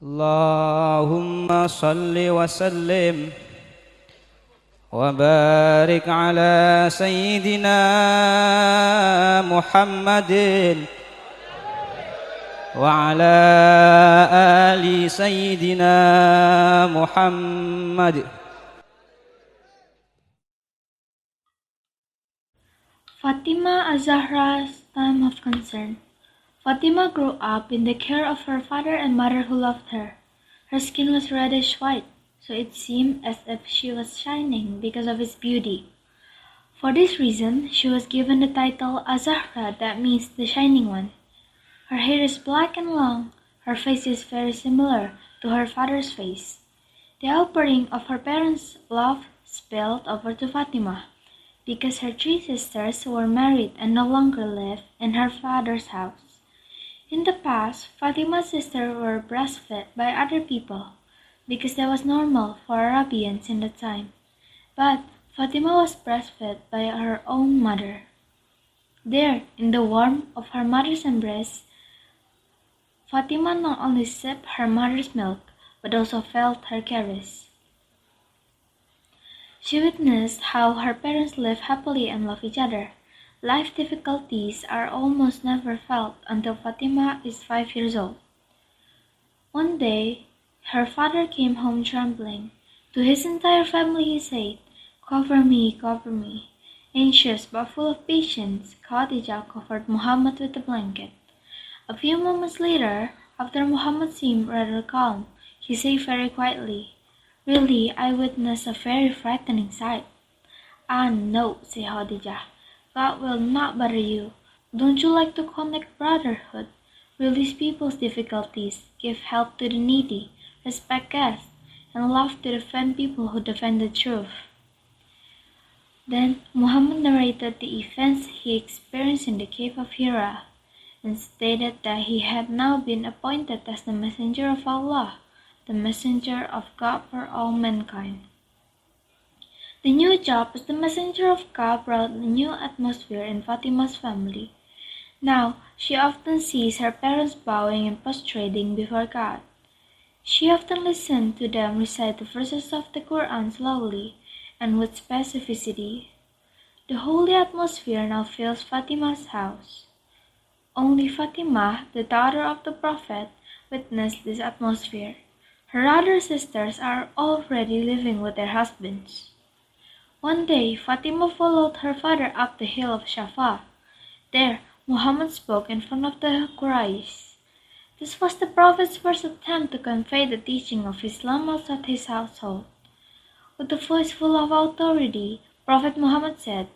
اللهم صل وسلم وبارك على سيدنا محمد وعلى آل سيدنا محمد. Fatima Az-Zahra's time of concern. Fatima grew up in the care of her father and mother who loved her. Her skin was reddish white, so it seemed as if she was shining because of its beauty. For this reason, she was given the title Az-Zahra, that means the shining one. Her hair is black and long. Her face is very similar to her father's face. The outpouring of her parents' love spilled over to Fatima, because her three sisters were married and no longer lived in her father's house. In the past, Fatima's sisters were breastfed by other people, because that was normal for Arabians in the time. But Fatima was breastfed by her own mother. There, in the warmth of her mother's embrace, Fatima not only sipped her mother's milk, but also felt her caress. She witnessed how her parents live happily and love each other. Life difficulties are almost never felt until Fatima is 5 years old. One day, her father came home trembling. To his entire family he said, cover me, cover me." Anxious but full of patience, Khadija covered Muhammad with a blanket. A few moments later, after Muhammad seemed rather calm, he said very quietly, "Really, I witnessed a very frightening sight." "Ah, no," said Khadija. "God will not bother you. Don't you like to connect brotherhood, release people's difficulties, give help to the needy, respect guests, and love to defend people who defend the truth?" Then Muhammad narrated the events he experienced in the cave of Hira, and stated that he had now been appointed as the messenger of Allah, the messenger of God for all mankind. The new job as the messenger of God brought a new atmosphere in Fatima's family. Now she often sees her parents bowing and prostrating before God. She often listened to them recite the verses of the Quran slowly and with specificity. The holy atmosphere now fills Fatima's house. Only Fatima, the daughter of the Prophet, witnessed this atmosphere. Her other sisters are already living with their husbands. One day, Fatima followed her father up the hill of Shafa. There, Muhammad spoke in front of the Quraysh. This was the Prophet's first attempt to convey the teaching of Islam outside his household. With a voice full of authority, Prophet Muhammad said,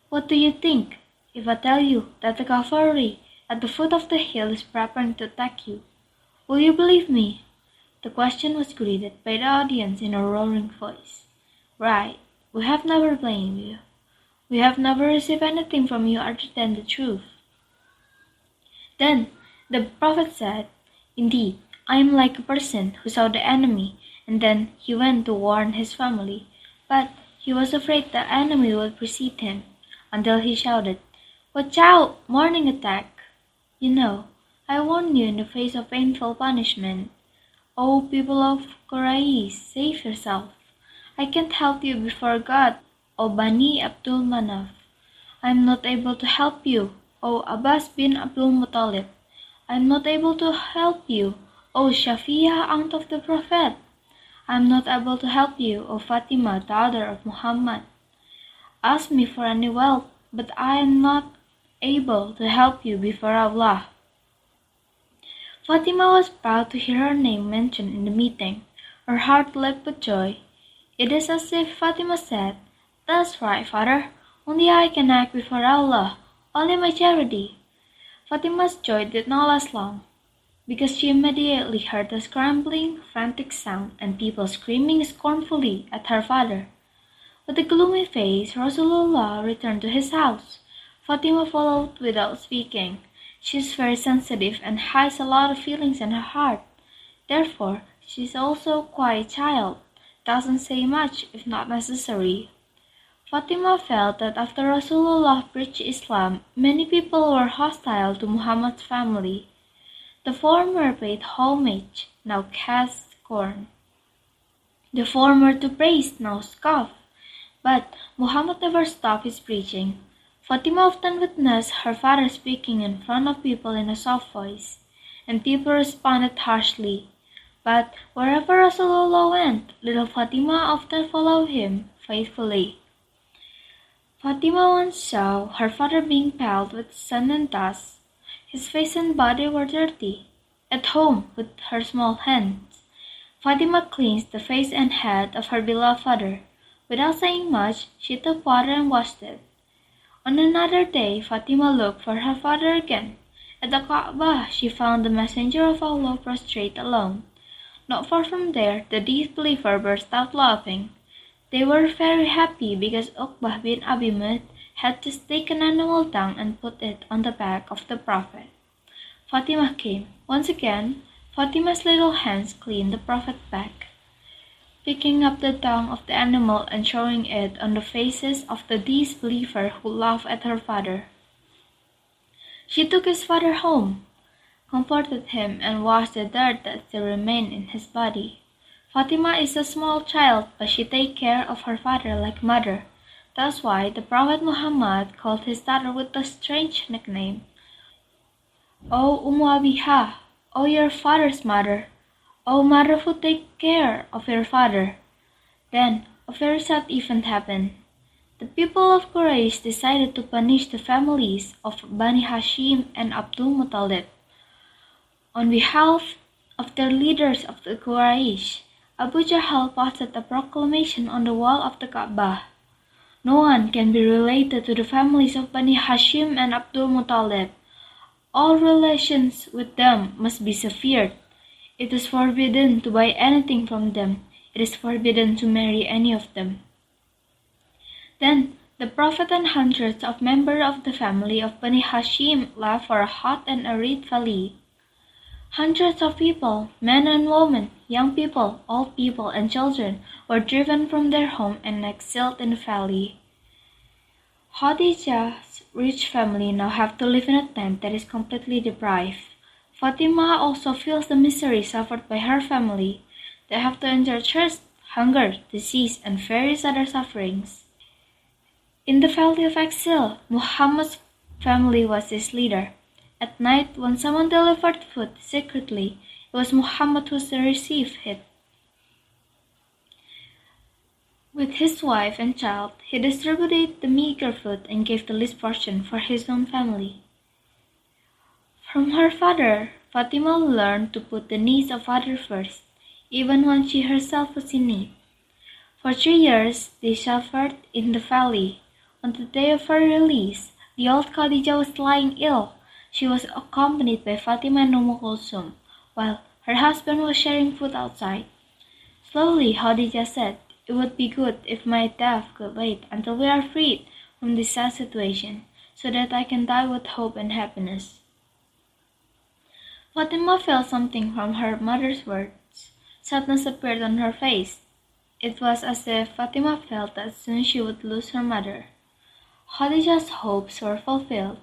"What do you think if I tell you that the cavalry at the foot of the hill is preparing to attack you? Will you believe me?" The question was greeted by the audience in a roaring voice. "Right. We have never blamed you. We have never received anything from you other than the truth." Then the Prophet said, "Indeed, I am like a person who saw the enemy, and then he went to warn his family. But he was afraid the enemy would precede him, until he shouted, 'Watch out! Morning attack!' You know, I warn you in the face of painful punishment. O people of Quraysh, save yourself. I can't help you before God, O Bani Abdul Manaf. I am not able to help you, O Abbas bin Abdul Muttalib. I am not able to help you, O Shafiyah, aunt of the Prophet. I am not able to help you, O Fatima, daughter of Muhammad. Ask me for any wealth, but I am not able to help you before Allah." Fatima was proud to hear her name mentioned in the meeting. Her heart leapt with joy. It is as if Fatima said, "That's right, father. Only I can act before Allah. Only my charity." Fatima's joy did not last long, because she immediately heard a scrambling, frantic sound and people screaming scornfully at her father. With a gloomy face, Rasulullah returned to his house. Fatima followed without speaking. She is very sensitive and hides a lot of feelings in her heart. Therefore, she is also a quiet child, doesn't say much if not necessary. Fatima felt that after Rasulullah preached Islam, many people were hostile to Muhammad's family. The former paid homage now cast scorn. The former to praise, now scoff. But Muhammad never stopped his preaching. Fatima often witnessed her father speaking in front of people in a soft voice, and people responded harshly. But wherever Rasulullah went, little Fatima often followed him faithfully. Fatima once saw her father being pelted with sand and dust. His face and body were dirty. At home, with her small hands, Fatima cleansed the face and head of her beloved father. Without saying much, she took water and washed it. On another day, Fatima looked for her father again. At the Kaaba, she found the Messenger of Allah prostrate alone. Not far from there, the disbelievers burst out laughing. They were very happy because Uqbah bin Abi Mu'ayt had just taken animal dung and put it on the back of the Prophet. Fatima came. Once again, Fatima's little hands cleaned the Prophet's back, picking up the dung of the animal and throwing it on the faces of the disbelievers who laughed at her father. She took his father home, comforted him, and washed the dirt that still remained in his body. Fatima is a small child, but she takes care of her father like mother. That's why the Prophet Muhammad called his daughter with a strange nickname. O Abiha, O your father's mother, O mother who take care of your father. Then a very sad event happened. The people of Quraysh decided to punish the families of Bani Hashim and Abdul Muttalib. On behalf of the leaders of the Quraysh, Abu Jahl posted a proclamation on the wall of the Kaaba. No one can be related to the families of Bani Hashim and Abdul Muttalib. All relations with them must be severed. It is forbidden to buy anything from them. It is forbidden to marry any of them. Then the Prophet and hundreds of members of the family of Bani Hashim left for a hot and arid valley. Hundreds of people, men and women, young people, old people, and children, were driven from their home and exiled in the valley. Khadijah's rich family now have to live in a tent that is completely deprived. Fatima also feels the misery suffered by her family. They have to endure thirst, hunger, disease, and various other sufferings. In the valley of exile, Muhammad's family was his leader. At night, when someone delivered food secretly, it was Muhammad who received it. With his wife and child, he distributed the meager food and gave the least portion for his own family. From her father, Fatima learned to put the needs of others first, even when she herself was in need. For 3 years, they suffered in the valley. On the day of her release, the old Khadijah was lying ill. She was accompanied by Fatima and Kulthum, while her husband was sharing food outside. Slowly, Khadijah said, "It would be good if my death could wait until we are freed from this sad situation, so that I can die with hope and happiness." Fatima felt something from her mother's words. Sadness appeared on her face. It was as if Fatima felt that soon she would lose her mother. Khadijah's hopes were fulfilled.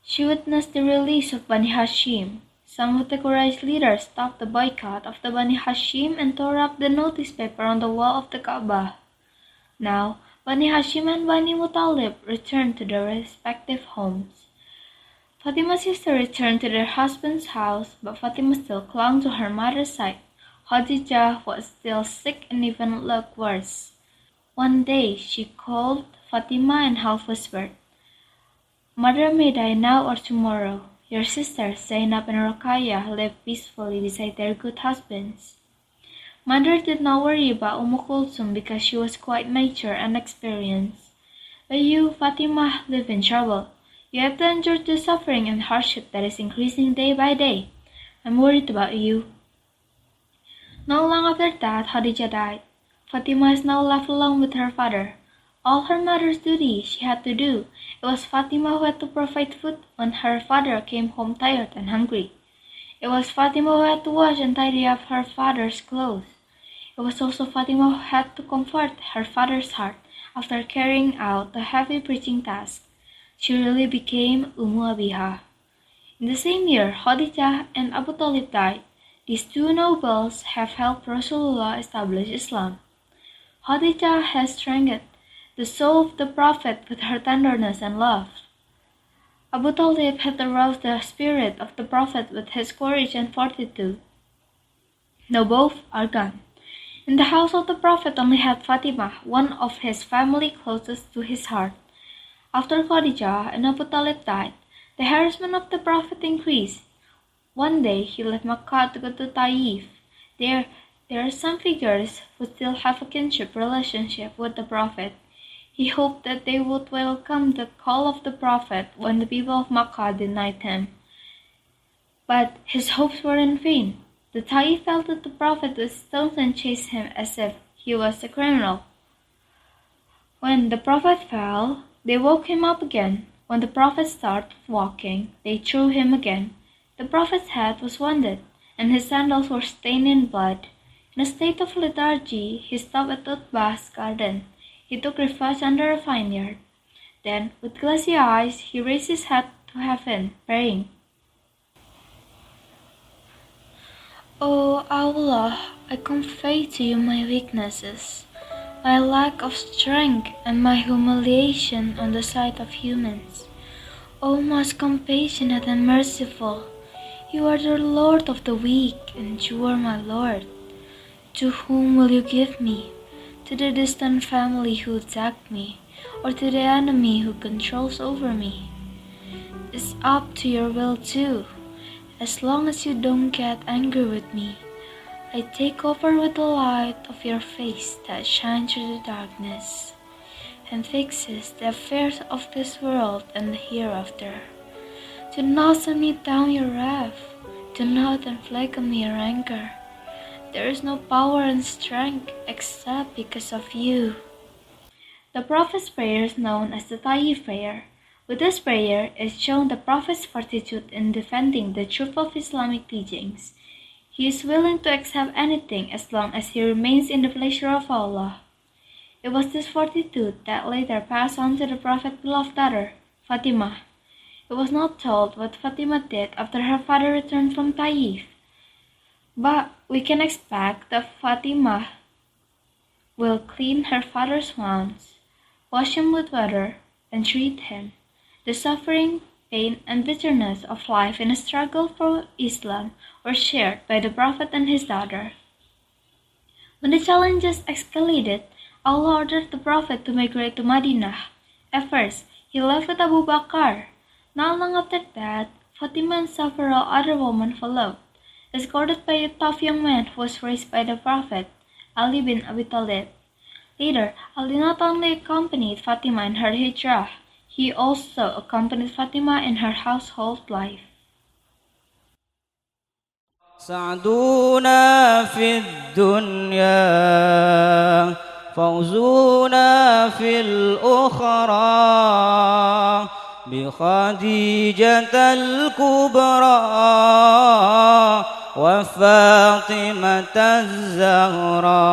She witnessed the release of Bani Hashim. Some of the Quraysh leaders stopped the boycott of the Bani Hashim and tore up the notice paper on the wall of the Kaaba. Now, Bani Hashim and Bani Muttalib returned to their respective homes. Fatima's sister returned to their husband's house, but Fatima still clung to her mother's side. Khadijah was still sick and even looked worse. One day, she called Fatima and half whispered, "Mother may die now or tomorrow. Your sisters, Zainab and Ruqayyah, live peacefully beside their good husbands." Mother did not worry about Kulthum because she was quite mature and experienced. But you, Fatima, live in trouble. You have to endure the suffering and hardship that is increasing day by day. I'm worried about you. Not long after that, Khadijah died. Fatima is now left alone with her father. All her mother's duty she had to do. It was Fatima who had to provide food when her father came home tired and hungry. It was Fatima who had to wash and tidy up her father's clothes. It was also Fatima who had to comfort her father's heart after carrying out the heavy preaching task. She really became Abiha. In the same year, Khadijah and Abu Talib died. These two nobles have helped Rasulullah establish Islam. Khadijah has strengthened the soul of the Prophet with her tenderness and love. Abu Talib had aroused the spirit of the Prophet with his courage and fortitude. Now both are gone. In the house of the Prophet only had Fatima, one of his family closest to his heart. After Khadijah and Abu Talib died, the harassment of the Prophet increased. One day he left Makkah to go to Taif. There are some figures who still have a kinship relationship with the Prophet. He hoped that they would welcome the call of the Prophet when the people of Makkah denied him. But his hopes were in vain. The Taif felt that the Prophet would stone and chase him as if he was a criminal. When the Prophet fell, they woke him up again. When the Prophet started walking, they threw him again. The Prophet's head was wounded, and his sandals were stained in blood. In a state of lethargy, he stopped at Utbah's garden. He took refuge under a vineyard. Then, with glassy eyes, he raised his head to heaven, praying, "O Allah, I confess to you my weaknesses, my lack of strength, and my humiliation on the sight of humans. O most compassionate and merciful, you are the Lord of the weak, and you are my Lord. To whom will you give me? To the distant family who attacked me, or to the enemy who controls over me? It's up to your will too. As long as you don't get angry with me, I take over with the light of your face that shines through the darkness, and fixes the affairs of this world and the hereafter. Do not send me down your wrath. Do not inflict on me your anger. There is no power and strength except because of you." The Prophet's prayer is known as the Taif prayer. With this prayer is shown the Prophet's fortitude in defending the truth of Islamic teachings. He is willing to accept anything as long as he remains in the pleasure of Allah. It was this fortitude that later passed on to the Prophet's beloved daughter, Fatima. It was not told what Fatima did after her father returned from Taif, but we can expect that Fatima will clean her father's wounds, wash him with water, and treat him. The suffering, pain, and bitterness of life in a struggle for Islam were shared by the Prophet and his daughter. When the challenges escalated, Allah ordered the Prophet to migrate to Madinah. At first, he left with Abu Bakr. Not long after that, Fatima and several other women followed, escorted by a tough young man who was raised by the Prophet, Ali bin Abi Talib. Later, Ali not only accompanied Fatima in her hijrah, he also accompanied Fatima in her household life. سعدونا في الدنيا فوزونا في الأخرى بخديجة الكبرى وفاطمة الزهراء.